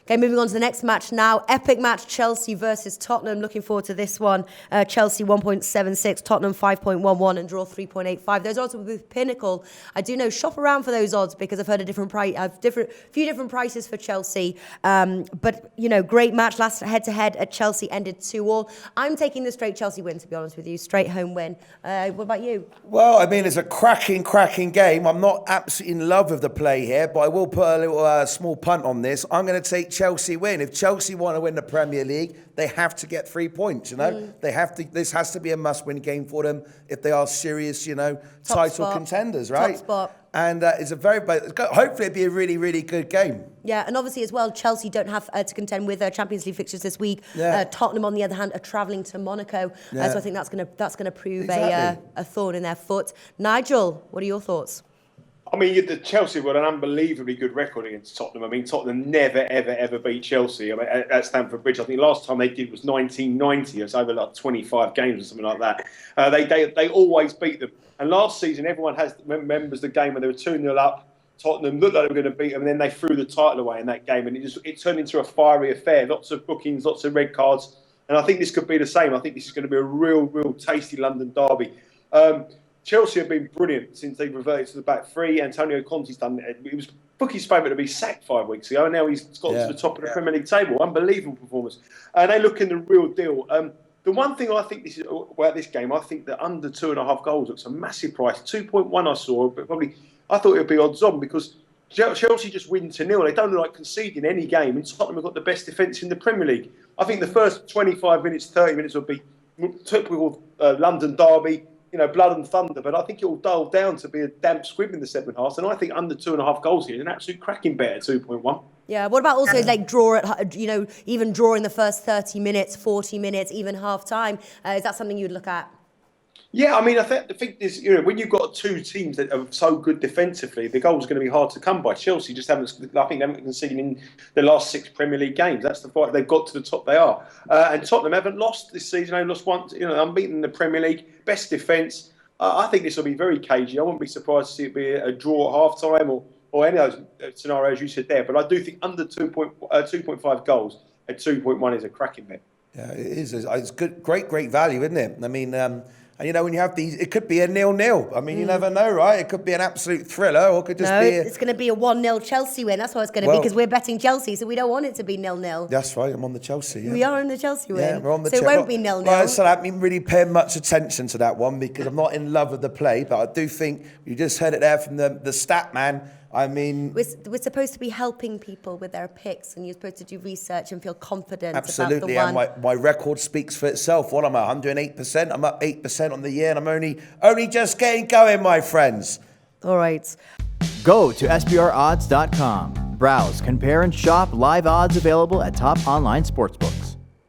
Okay, moving on to the next match now. Epic match, Chelsea versus Tottenham. Looking forward to this one. Chelsea 1.76, Tottenham 5.11, and draw 3.85. Those odds are with Pinnacle. I do know, shop around for those odds because I've heard a few different prices for Chelsea. But, great match. Last head-to-head at Chelsea ended 2-2. I'm taking the straight Chelsea win, to be honest with you. Straight home win. What about you? Well, it's a cracking game. I'm not absolutely in love with the play here, but I will put a little small punt on this. I'm going to take Chelsea win. If Chelsea want to win the Premier League, they have to get 3 points, They have to. This has to be a must-win game for them if they are serious, title contenders, right? Top spot. And it's hopefully it'll be a really, really good game. Yeah, and obviously as well, Chelsea don't have to contend with Champions League fixtures this week. Yeah. Tottenham, on the other hand, are travelling to Monaco. So I think that's gonna prove exactly. a thorn in their foot. Nigel, what are your thoughts? The Chelsea were an unbelievably good record against Tottenham. Tottenham never, ever beat Chelsea at Stamford Bridge. I think last time they did was 1990. It's over like 25 games or something like that. They always beat them. And last season, everyone remembers the game when they were 2-0 up. Tottenham looked like they were going to beat them, and then they threw the title away in that game. And it turned into a fiery affair. Lots of bookings, lots of red cards. And I think this could be the same. I think this is going to be a real tasty London derby. Chelsea have been brilliant since they reverted to the back three. Antonio Conte's done it. It was Bookie's favourite to be sacked 5 weeks ago, and now he's got to the top of the Premier League table. Unbelievable performance. And they look in the real deal. The one thing I think about this game, I think that under 2.5 goals looks a massive price. 2.1 I saw, but I thought it would be odds on because Chelsea just win 2-0. They don't look like conceding any game, and Tottenham have got the best defence in the Premier League. I think the first 25 minutes, 30 minutes will be typical London derby, blood and thunder. But I think it will dull down to be a damp squib in the second half. And I think under 2.5 goals here is an absolute cracking bet at 2.1. Yeah, what about also draw at, even draw in the first 30 minutes, 40 minutes, even half time? Is that something you'd look at? Yeah, I think there's, when you've got two teams that are so good defensively, the goal's going to be hard to come by. Chelsea just haven't conceded in the last 6 Premier League games. That's the fight. They've got to the top they are. And Tottenham haven't lost this season. They lost once, unbeaten in the Premier League. Best defence. I think this will be very cagey. I wouldn't be surprised to see it be a draw at half-time or any of those scenarios you said there. But I do think under 2.5 goals at 2.1 is a cracking bet. Yeah, it is. It's good, great value, isn't it? And when you have these, it could be a 0-0. You never know, right? It could be an absolute thriller, or it could just be. It's going to be a 1-0 Chelsea win. That's what it's going to be because we're betting Chelsea, so we don't want it to be 0-0. That's right. I'm on the Chelsea. Yeah. We are on the Chelsea win. Yeah, we're on the Chelsea. So it won't be 0-0. Right, so I haven't really paid much attention to that one because I'm not in love with the play, but I do think you just heard it there from the stat man. We're supposed to be helping people with their picks, and you're supposed to do research and feel confident absolutely, about the one. And my record speaks for itself. What am I, 108%? I'm up 8% on the year, and I'm only just getting going, my friends. All right. Go to SBRodds.com. Browse, compare, and shop live odds available at top online sportsbooks.